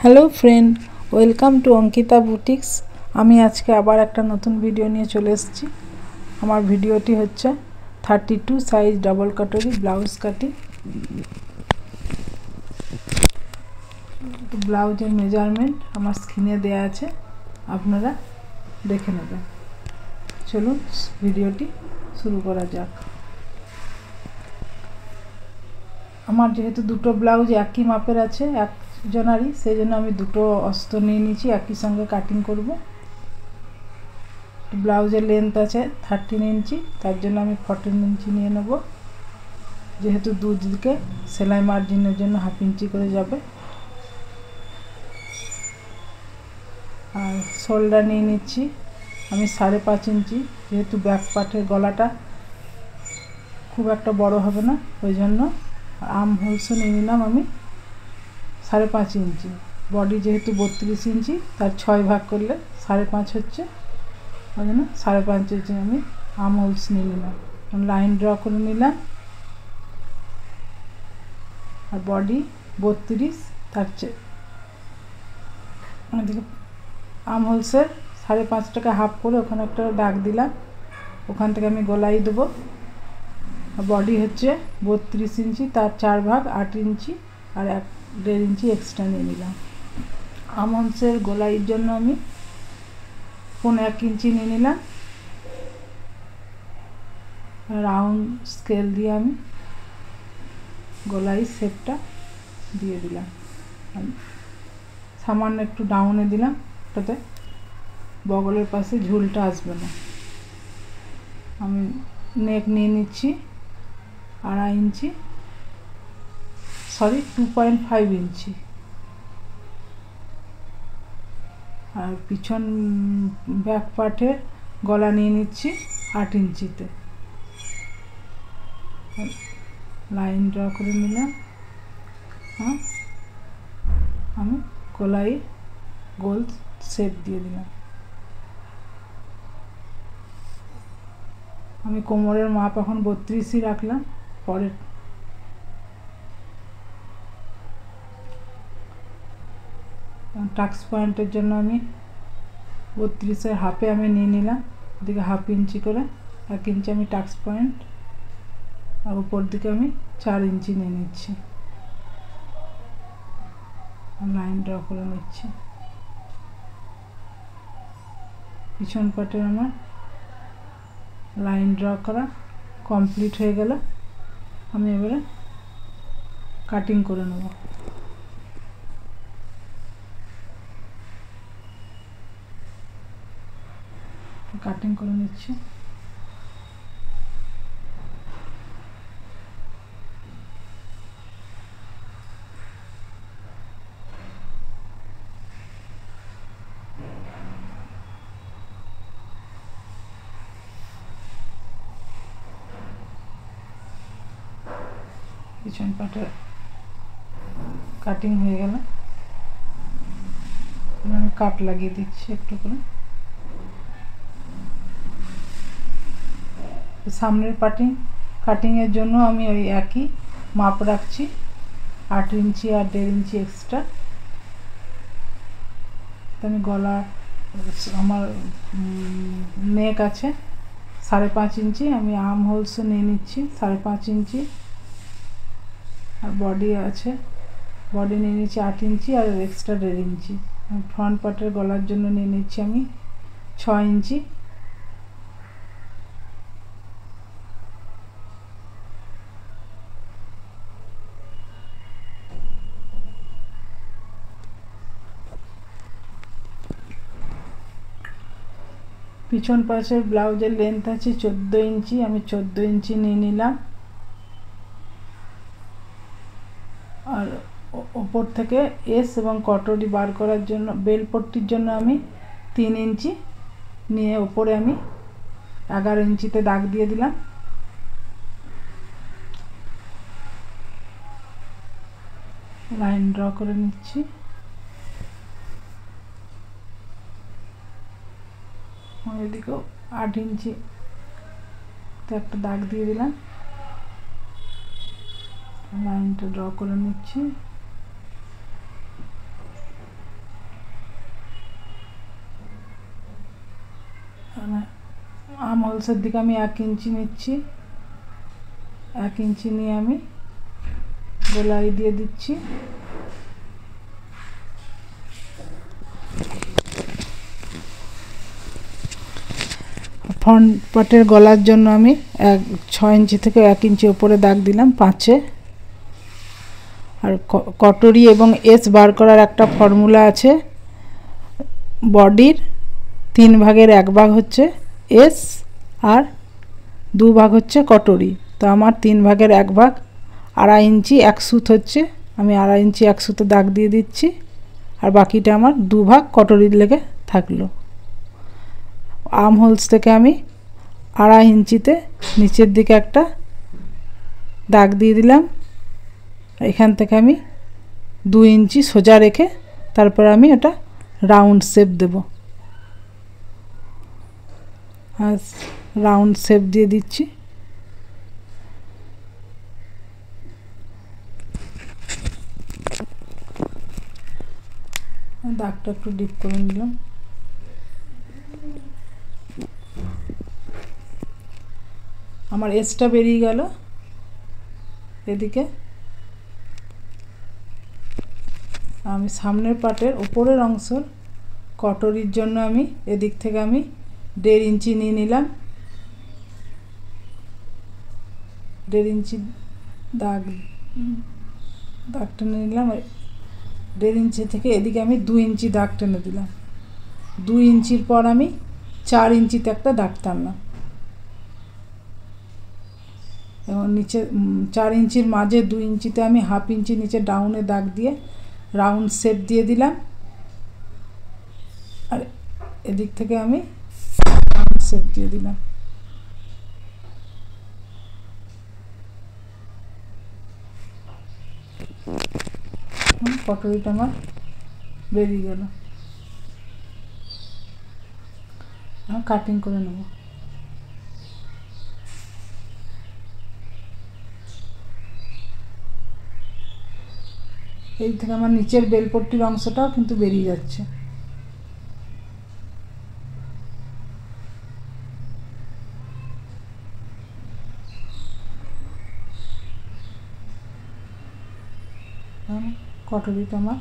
Hello friend, welcome to Ankita boutiques. আমি আজকে আবার একটা নতুন ভিডিও নিয়ে চলে এসেছি। আমার ভিডিওটি হচ্ছে 32 size double katori blouse cutting. ব্লাউজের মেজারমেন্ট আমার স্ক্রিনে দেয়া আছে, আপনারা দেখে নেবেন। চলুন ভিডিওটি শুরু করা যাক। আমার যেহেতু দুটো ব্লাউজ একই মাপের আছে একজনারই, সেই জন্য আমি দুটো অস্ত্র নিয়ে নিয়েছি, একই সঙ্গে কাটিং করব। ব্লাউজের লেন্থ আছে 13 ইঞ্চি, তার জন্য আমি 14 ইঞ্চি নিয়ে নেব। যেহেতু দুদিকে সেলাই মার্জিনের জন্য হাফ ইঞ্চি করে যাবে। আর শোল্ডার নিয়ে নিচ্ছি আমি 5.5 ইঞ্চি, যেহেতু ব্যাক পার্টের গলাটা খুব একটা বড় হবে না, ওই জন্য আর্ম হোলসও নিয়ে নিলাম আমি 5.5 ইঞ্চি। বডি যেহেতু 32 ইঞ্চি, তার 6 ভাগ করলে 5.5 হচ্ছে, ওই জন্য 5.5 ইঞ্চি আমি আর্ম হোলস নিয়ে নিলাম। লাইন ড্র করে নিলাম। আর বডি 32, তার আর্ম হোলসের 5.5 টাকা হাফ করে ওখানে একটা দাগ দিলাম, ওখান থেকে আমি গলাই দেবো। বডি হচ্ছে 32 ইঞ্চি, তার 4 ভাগ 8 ইঞ্চি আর 1.5 ইঞ্চি এক্সট্রা নিয়ে নিলাম। আর্ম হোলসের গলাইয়ের জন্য আমি 1.25 ইঞ্চি নিয়ে নিলাম। রাউন্ড স্কেল দিয়ে আমি গলাই শেপটা দিয়ে দিলাম। সামান্য একটু ডাউনে দিলাম, ওটাতে বগলের পাশে ঝুলটা আসবে না। আমি নেক নিয়ে নিচ্ছি 2.5 ইঞ্চি, 2.5 ইঞ্চি। আর পিছন ব্যাক পার্টের গলা নিয়ে নিচ্ছি 8 ইঞ্চিতে। লাইন ড্র করে নিলাম। আমি গলাই গোল শেপ দিয়ে দিলাম। আমি কোমরের মাপ এখন 32ই রাখলাম। পরের টাক্স পয়েন্টের জন্য আমি 32-এর হাফে আমি নিয়ে নিলাম, ওদিকে 1/2 ইঞ্চি করে 1 ইঞ্চি আমি টাক্স পয়েন্ট, আর উপর দিকে আমি 4 ইঞ্চি নিয়ে নিচ্ছি। লাইন ড্র করে নিচ্ছি। পিছন পাটের আমার লাইন ড্র করা কমপ্লিট হয়ে গেল। আমি এবারে কাটিং করে নেব। কাটিং করে নিচ্ছি। পিছন পাটের কাটিং হয়ে গেল, আমি কাট লাগিয়ে দিচ্ছি একটু করে। সামনের কাটিংয়ের জন্য আমি ওই একই মাপ রাখছি, 8 ইঞ্চি আর 1.5 ইঞ্চি এক্সট্রা। আমি গলা আমার নেক আছে 5.5 ইঞ্চি, আমি আর্ম হোলসও নিয়ে নিচ্ছি 5.5 ইঞ্চি। আর বডি আছে, বডি নিয়ে নিচ্ছি 8 ইঞ্চি আর এক্সট্রা 1.5 ইঞ্চি। ফ্রন্ট পার্টের গলার জন্য নিয়ে নিচ্ছি আমি 6 ইঞ্চি। পিছন পাশের ব্লাউজের লেন্থ আছে 14 ইঞ্চি, আমি 14 ইঞ্চি নিয়ে নিলাম। আর ওপর থেকে এস এবং কটরি বার করার জন্য বেল পট্টির জন্য আমি 3 ইঞ্চি নিয়ে ওপরে আমি 11 ইঞ্চিতে দাগ দিয়ে দিলাম। লাইন ড্র করে নিচ্ছি। এদিকেও 8 ইঞ্চি একটা দাগ দিয়ে দিলাম। লাইনটা ড্র করে নিচ্ছি। হোলসের দিকে আমি 1 ইঞ্চি নিচ্ছি, 1 ইঞ্চি নিয়ে আমি গোলাই দিয়ে দিচ্ছি। ফ্রন্ট পার্টের গলার জন্য আমি 6 ইঞ্চি থেকে 1 ইঞ্চি ওপরে দাগ দিলাম 5-এ। আর কটরি এবং এস বার করার একটা ফর্মুলা আছে। বডির 3 ভাগের 1 ভাগ হচ্ছে এস আর 2 ভাগ হচ্ছে কটরি। তো আমার 3 ভাগের 1 ভাগ 2.5 ইঞ্চি 1 সুত হচ্ছে, আমি 2.5 ইঞ্চি 1 সুতে দাগ দিয়ে দিচ্ছি। আর বাকিটা আমার 2 ভাগ কটরির লেগে থাকলো। আর্ম হোলস থেকে আমি 2.5 ইঞ্চিতে নিচের দিকে একটা দাগ দিয়ে দিলাম। এখান থেকে আমি 2 ইঞ্চি সোজা রেখে তারপর আমি এটা রাউন্ড শেপ দেব। আর রাউন্ড শেপ দিয়ে দিচ্ছি। দাগটা একটু ডিপ করে নিলাম। আমার এসটা বেরিয়ে গেল। এদিকে আমি সামনের পাটের উপরের অংশ কটরির জন্য আমি এদিক থেকে আমি 1.5 ইঞ্চি নিয়ে নিলাম। 1.5 ইঞ্চি দাগ টেনে নিলাম। 1.5 ইঞ্চি থেকে এদিকে আমি 2 ইঞ্চি দাগ টেনে দিলাম। 2 ইঞ্চির পর আমি 4 ইঞ্চিতে একটা দাগ টানলাম এবং নিচে 4 ইঞ্চির মাঝে 2 ইঞ্চিতে আমি 1/2 ইঞ্চি নিচে ডাউনে দাগ দিয়ে রাউন্ড শেপ দিয়ে দিলাম। আর এদিক থেকে আমি রাউন্ড শেপ দিয়ে দিলাম। কটরিটা আমার বেরিয়ে গেল। কাটিং করে নেব। এই থেকে আমার নিচের বেলপট্টির অংশটাও কিন্তু বেরিয়ে যাচ্ছে। কটরিটা আমার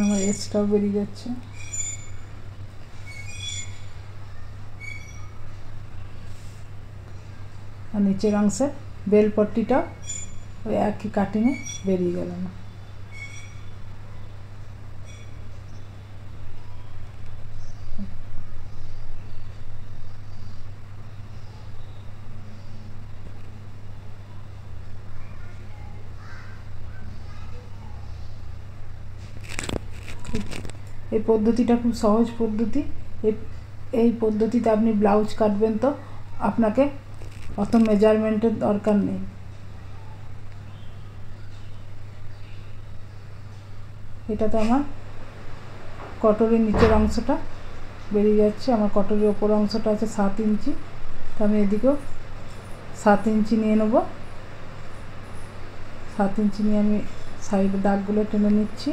আমার এসটাও বেরিয়ে যাচ্ছে। আর নিচের অংশে বেলপট্টিটাও ওই একই কাটিংয়ে বেরিয়ে গেল না। এই পদ্ধতিটা খুব সহজ পদ্ধতি। এই পদ্ধতিতে আপনি ব্লাউজ কাটবেন তো আপনাকে অত মেজারমেন্টের দরকার নেই। এটাতে আমার কটরির নিচের অংশটা বেরিয়ে যাচ্ছে। আমার কটরির ওপর অংশটা আছে 7 ইঞ্চি, তো আমি এদিকেও 7 ইঞ্চি নিয়ে নেব। 7 ইঞ্চি নিয়ে আমি সাইডে দাগগুলো টেনে নিচ্ছি।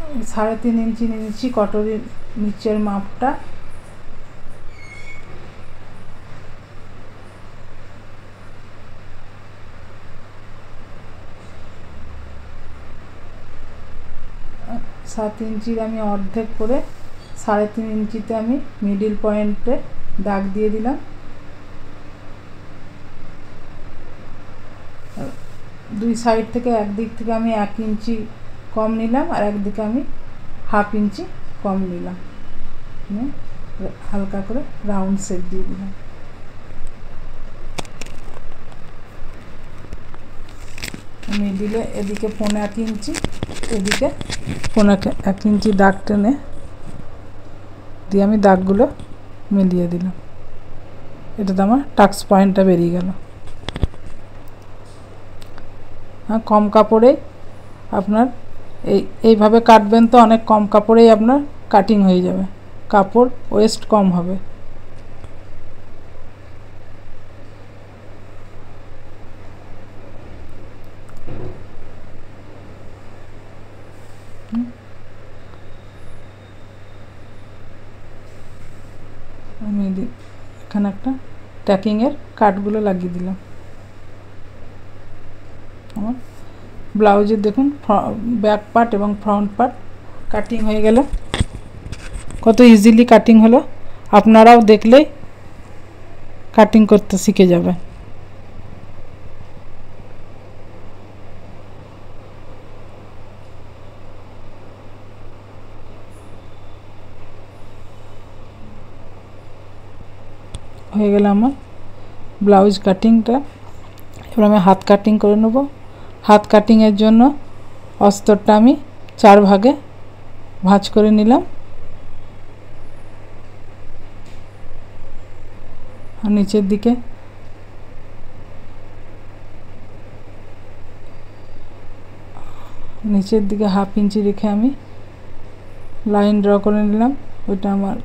আমি 3.5 ইঞ্চি নিয়ে নিচ্ছি কটরির নিচের মাপটা। সাত ইঞ্চির আমি অর্ধেক করে 3.5 ইঞ্চিতে আমি মিডিল পয়েন্টে দাগ দিয়ে দিলাম। দুই সাইড থেকে একদিক থেকে আমি 1 ইঞ্চি কম নিলাম আর একদিকে আমি 1/2 ইঞ্চি কম নিলাম। হালকা করে রাউন্ড শেপ দিয়ে দিলাম। মিডিলে এদিকে 1.5 ইঞ্চি, এদিকে 1.5 ইঞ্চি দাগ টেনে দিয়ে আমি দাগগুলো মিলিয়ে দিলাম। এটাতে আমার টাক্স পয়েন্টটা বেরিয়ে গেল। হ্যাঁ, কম কাপড়ে আপনার এইভাবে কাটবেন তো অনেক কম কাপড়েই আপনার কাটিং হয়ে যাবে, কাপড় ওয়েস্ট কম হবে। আমি এখানে একটা ট্যাকিংয়ের কাটগুলো লাগিয়ে দিলাম। আমার ব্লাউজের দেখুন ব্যাক পার্ট এবং ফ্রন্ট পার্ট কাটিং হয়ে গেল, কত ইজিলি কাটিং হলো। আপনারাও দেখলেই কাটিং করতে শিখে যাবে। হয়ে গেল আমার ব্লাউজ কাটিংটা। এবার আমি হাত কাটিং করে নেব। হাত কাটিংয়ের জন্য অস্তরটা আমি 4 ভাগে ভাঁজ করে নিলাম, আর নিচের দিকে ½ ইঞ্চি রেখে আমি লাইন ড্র করে নিলাম। ওইটা আমার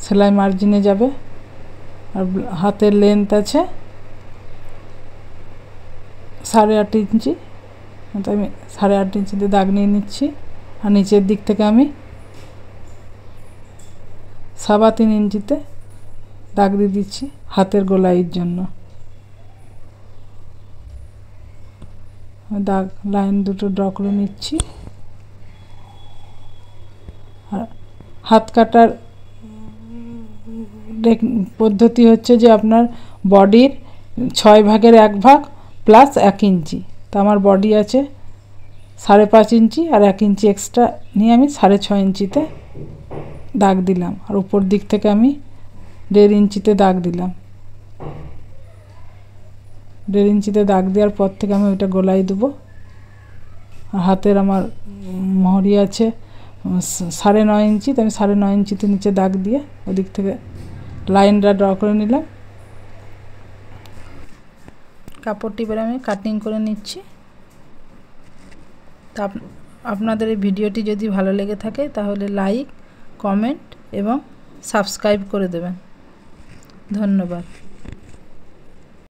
সেলাই মার্জিনে যাবে। আর হাতের লেন্থ আছে 8.5 ইঞ্চি, তো আমি 8.5 ইঞ্চিতে দাগ নিয়ে নিচ্ছি। আর নিচের দিক থেকে আমি 3.25 ইঞ্চিতে দাগ দিয়ে দিচ্ছি হাতের গোলাইয়ের জন্য। দাগ লাইন দুটো ড্র করে নিচ্ছি। আর হাত কাটার পদ্ধতি হচ্ছে যে আপনার বডির 6 ভাগের 1 ভাগ প্লাস 1 ইঞ্চি। তো আমার বডি আছে 5.5 ইঞ্চি, আর 1 ইঞ্চি এক্সট্রা নিয়ে আমি 6.5 ইঞ্চিতে দাগ দিলাম। আর উপর দিক থেকে আমি 1.5 ইঞ্চিতে দাগ দিলাম। 1.5 ইঞ্চিতে দাগ দেওয়ার পর থেকে আমি ওইটা গোলাই দেবো। আর হাতের আমার মহরি আছে 9.5 ইঞ্চি, তো আমি 9.5 ইঞ্চিতে নিচে দাগ দিয়ে ওদিক থেকে লাইনটা ড্র করে নিলাম। কাপড়টি এবার আমি কাটিং করে নিচ্ছি। তা আপনাদের এই ভিডিওটি যদি ভালো লেগে থাকে তাহলে লাইক, কমেন্ট এবং সাবস্ক্রাইব করে দেবেন। ধন্যবাদ।